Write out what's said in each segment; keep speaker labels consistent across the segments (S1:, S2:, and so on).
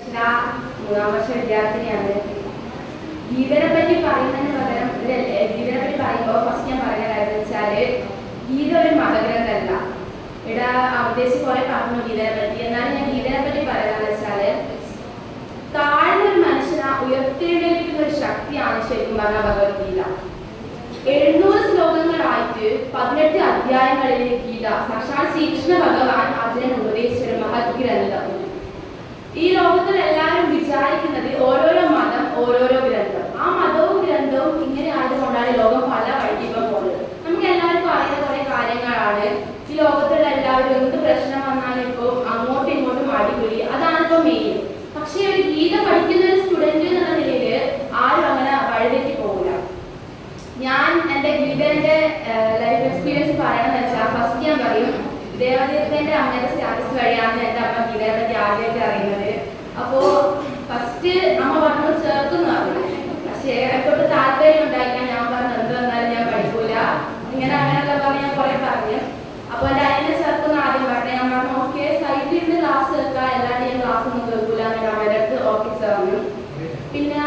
S1: മൂന്നാം വർഷ വിദ്യാർത്ഥിനിയാണ്. ഗീതനെ പറ്റി പറയുന്നതിന് പകരം ഗീതനെ പറ്റി പറയുമ്പോൾ ഫസ്റ്റ് ഞാൻ പറയുന്ന കാര്യം വെച്ചാല് ഗീത ഒരു മതഗ്രന്ഥമല്ല. ഇവിടെ ഉദ്ദേശിച്ച് കുറെ പറഞ്ഞു ഗീതനെ പറ്റി. എന്നാലും ഞാൻ ഗീതനെ പറ്റി പറയാന്ന് വെച്ചാല് താഴ്ന്ന ഒരു മനുഷ്യനെ ഉയർത്തേണ്ടിയിരിക്കുന്ന ഒരു ശക്തിയാണ് ശരിക്കും പറഞ്ഞ ഭഗവത്ഗീത. 700 ശ്ലോകങ്ങളായിട്ട് 18 അധ്യായങ്ങളിലെ ഗീത സാക്ഷാൽ ശ്രീകൃഷ്ണ ഭഗവാൻ അർജുനൻ ഉപദേശിച്ച ഒരു മഹത് ഗ്രന്ഥം. ഈ ലോകത്തിൽ എല്ലാവരും വിചാരിക്കുന്നത് ഓരോരോ മതം ഓരോരോ ഗ്രന്ഥം. ആ മതവും ഗ്രന്ഥവും ഇങ്ങനെ ആയതുകൊണ്ടാണ് ലോകം പല വഴിക്ക് ഇപ്പം പോകുന്നത്. നമുക്ക് എല്ലാവർക്കും അറിയുന്ന കുറെ കാര്യങ്ങളാണ്. ഈ ലോകത്തുള്ള എല്ലാവരും എന്ത് പ്രശ്നം വന്നാലും ഇപ്പോൾ അങ്ങോട്ടും ഇങ്ങോട്ടും അടിപൊളി, അതാണ് ഇപ്പോൾ മെയിൻ. പക്ഷേ ഒരു ഗീത പഠിക്കുന്ന ഒരു സ്റ്റുഡന്റ് എന്നുള്ള നിലയിൽ ആരും അങ്ങനെ വഴിതെറ്റി പോകില്ല. ഞാൻ എൻ്റെ ഗീതന്റെ ലൈഫ് എക്സ്പീരിയൻസ് പറയണമെന്ന് വെച്ചാൽ ഫസ്റ്റ് ഞാൻ പറയും ദേവതീർത്ഥന്റെ അമ്മയുടെ സ്റ്റാറ്റസ് വഴിയാണ് എൻ്റെ അമ്മ ഗീതയെ പറ്റി ആദ്യമായിട്ട് അറിയുന്നത്. അപ്പോൾ ഫസ്റ്റ് അമ്മ പറഞ്ഞു ചേർക്കുന്നു പറഞ്ഞു. പക്ഷേ എനിക്കൊട്ട് താല്പര്യം ഉണ്ടായിക്കാൻ ഞാൻ പറഞ്ഞു എന്ത് വന്നാലും ഞാൻ പഠിക്കൂല ഇങ്ങനെ അങ്ങനെയൊക്കെ പറഞ്ഞ് ഞാൻ കുറെ പറഞ്ഞു. അപ്പോൾ എൻ്റെ അനിയനെ ചേർക്കുന്ന ആദ്യം പറഞ്ഞു. ഞാൻ പറഞ്ഞു ഓക്കെ സൈഡിൽ ഇരുന്ന് ക്ലാസ് കേൾക്കാം, എല്ലാവരും ഞാൻ ക്ലാസ് ഒന്നും കേൾക്കൂല എന്ന് അമ്മയുടെ അടുത്ത് ഓക്കെ ചേർന്നു. പിന്നെ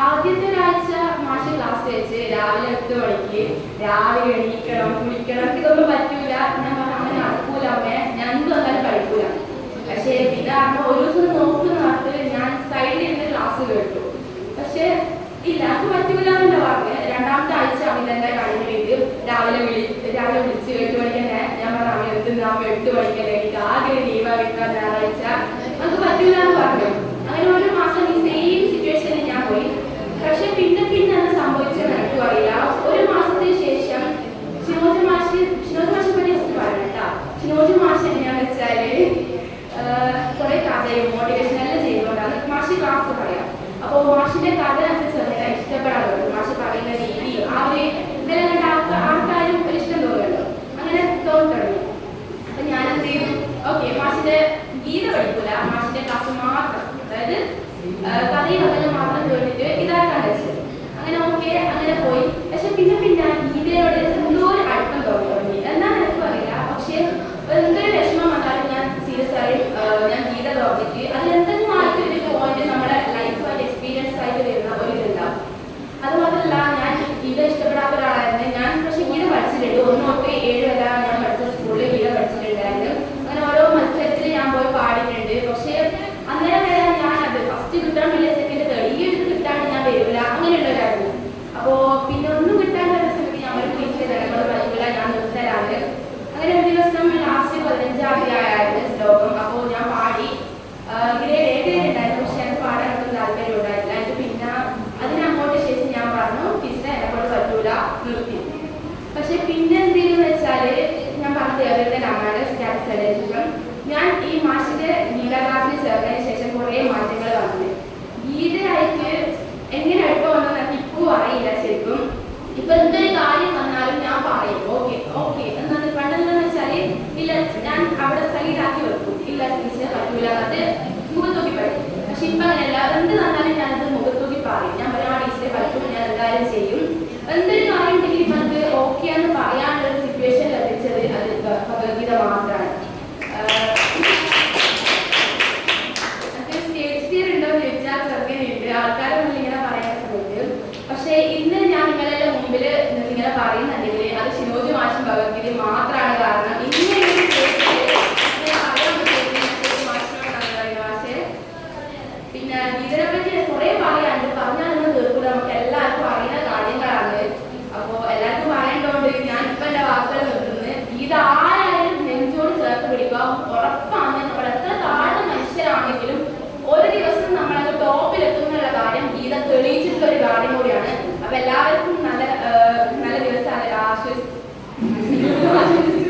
S1: ആദ്യത്തെ ഒരാഴ്ച മാഷ് ക്ലാസ് വെച്ച് രാവിലെ 8 മണിക്ക് രാവിലെ എണീക്കണം കുളിക്കണം ഇതൊന്നും പറ്റൂല. ഞാൻ പറഞ്ഞു അങ്ങനെ നടക്കൂല അമ്മേ, ഞാൻ എന്ത് വന്നാലും പഠിക്കൂല. പക്ഷേ പിന്നെ അമ്മ ഒരു ദിവസം നോക്കുന്നതിനകത്ത് ഞാൻ സൈഡിൽ ഇരുന്ന് ക്ലാസ് കേട്ടു. പക്ഷെ ഇല്ല അത് പറ്റൂല എന്നെ പറഞ്ഞ് രണ്ടാമത്തെ ആഴ്ച അമിതന്റെ കഴിഞ്ഞ ഇത് രാവിലെ വിളിച്ച് 8 മണിക്കന്നെ ഞാൻ പറഞ്ഞു അമ്മ എന്ത് അമ്മ 8 മണിക്കല്ലേ എനിക്ക് ആകെ ലീവാ കിട്ടാൻ ഞായറാഴ്ച നമുക്ക് പറ്റൂല എന്ന് പറഞ്ഞു. അങ്ങനെ ഒരു മാസം ഈ സെയിം സിറ്റുവേഷനിൽ ഞാൻ പോയി. പക്ഷെ പിന്നെ അത് സംഭവിച്ചത് എനിക്കും അറിയില്ല. ഒരു മാസത്തിന് ശേഷം ഷിനോജ് മാഷ് പറ്റി പറഞ്ഞു കേട്ടോ. ഷിനോജ് മാഷ് എങ്ങനെയാന്ന് വെച്ചാല് കുറെ കഥയും മോട്ടിവേഷൻ എല്ലാം ചെയ്തുകൊണ്ടാണ് മാഷ് ക്ലാസ് പറയാം. അപ്പോൾ മാഷിന്റെ കഥ അനുസരിച്ച് ഇഷ്ടപ്പെടാൻ തുടങ്ങി. മാഷ് പറയുന്ന രീതി ആ ഒരു ഇതെല്ലാം കണ്ട ആൾക്കാരും ഒരു ഇഷ്ടം തോന്നുന്നുണ്ടോ അങ്ങനെ തോന്നി തുടങ്ങി. അപ്പൊ ഞാൻ എന്ത് ചെയ്യും ഓക്കെ മാഷിന്റെ ഗീത പഠിക്കൂല, മാഷിന്റെ ക്ലാസ് മാത്രം അതായത് കഥയും അതെല്ലാം മാത്രം കേട്ടിട്ട് ഇതാക്കാൻ വെച്ചത്. അങ്ങനെ ഓക്കെ അങ്ങനെ പോയി. പക്ഷെ പിന്നെ ഗീതയോട് എന്തോ ഒരു അടുപ്പം തുടങ്ങി. എന്താണെന്ന് എനിക്കും അറിയില്ല. പക്ഷെ എന്തൊരു വിഷമം വന്നാലും ഞാൻ സീരിയസ് ആയി ഞാൻ ഗീത തുറന്നിട്ട് അതിൽ എന്തെങ്കിലും ആയിട്ട് ഒരു പോയിന്റ് നമ്മുടെ ലൈഫായിട്ട് എക്സ്പീരിയൻസ് ആയിട്ട് വരുന്ന ഒരു ഇതുണ്ടാവും. അതുമാത്രമല്ല ഞാൻ ഗീത ഇഷ്ടപ്പെടാത്ത ഒരാളായിരുന്നു. ഞാൻ പക്ഷെ ഗീത പഠിച്ചിട്ടുണ്ട്. 1 തൊട്ട് 7 വരെ ഞാൻ പഠിച്ച സ്കൂളിൽ ഗീത പഠിച്ചിട്ടുണ്ടായിരുന്നു. അങ്ങനെ ഓരോ മത്സരത്തിൽ ഞാൻ പോയി പാടിയിട്ടുണ്ട്. പക്ഷെ അന്നേരം വരെ ഞാൻ അത് ഫസ്റ്റ് കിട്ടാൻ വലിയ സെക്കൻഡ് തേർഡ് ഈ ഒരു കിട്ടാണ്ട് ഞാൻ വരില്ല അങ്ങനെയുള്ളവരായിരുന്നു. അപ്പോൾ പിന്നെ ഒന്നും കിട്ടാണ്ട് സമയത്ത് ഞാൻ ഒരു പ്ലീസ് ചെയ്തപ്പോൾ വരില്ല ഞാൻ നിർത്തലാണ്. അങ്ങനെ ഒരു ദിവസം ലാസ്റ്റ് 15-ാം അധ്യായമായിരുന്നു ശ്ലോകം. അപ്പോൾ ഞാൻ പാടി ഗ്രേഡ് 7 ഉണ്ടായിരുന്നു. പക്ഷെ എനിക്ക് പാടാനൊന്നും താല്പര്യം ഉണ്ടായില്ല. എനിക്ക് പിന്നെ അതിനങ്ങോട്ട് ശേഷം ഞാൻ പറഞ്ഞു ടീച്ചറെ എന്നെക്കൊണ്ട് പറ്റൂല നിർത്തി. പക്ഷെ പിന്നെ എന്ത് ചെയ്തെന്ന് വെച്ചാൽ ഞാൻ പറഞ്ഞ ദേവരുടെ അമ്മയുടെ സ്റ്റാറ്റസ് ശേഷം ഞാൻ ഈ മാഷിന്റെ ഗീത ക്ലാസ്സിൽ ചേർന്നതിന് ശേഷം കുറേ മാറ്റങ്ങൾ വന്നു. ഗീതയായിട്ട് എങ്ങനെ അടുപ്പം വന്നെന്ന് എനിക്ക് ഇപ്പോൾ അറിയില്ല ശരിക്കും. ഇപ്പൊ എന്തൊരു കാര്യം വന്നാലും ഞാൻ പറയും ഓക്കെ ഓക്കെ എന്നാണ്. പണ്ടെന്താന്ന് വെച്ചാല് ഇല്ല ഞാൻ അവിടെ സൈഡാക്കി വെക്കും. ഇല്ല ടീച്ചറെ പറ്റൂല അത് മുഖത്തോക്കി പറയും. പക്ഷെ ഇപ്പൊ അങ്ങനെയല്ല. എന്ത് തന്നാലും ഞാനത് മുഖത്തോക്കി പറയും. ഞാൻ പറയാം ആ ടീച്ചറെ പറ്റും, ഞാൻ എന്തായാലും ചെയ്യും. എന്തൊരു കാര്യം ഉണ്ടെങ്കിൽ ഇപ്പൊ അത് ഓക്കെ എന്ന് പറയാനുള്ള ഒരു സിറ്റുവേഷൻ ലഭിച്ചത് അത് ഭഗവത്ഗീത മാത്രമാണ്. ആൾക്കാരൊന്നും ഇങ്ങനെ പറയുന്ന സമയത്ത് പക്ഷെ ഇന്ന് ഞാൻ നിങ്ങളെല്ലാം മുമ്പിൽ ഇങ്ങനെ പറയുന്നുണ്ടെങ്കിൽ അത് ഷിനോജ് മാഷും ഭഗവത്ഗീത മാത്രമാണ് കാരണം. പിന്നെ ഇതിനെ പറ്റി കുറെ പറയാനുണ്ട്. പറഞ്ഞാലൊന്നും തീർക്കൂല. നമുക്ക് എല്ലാവർക്കും അറിയുന്ന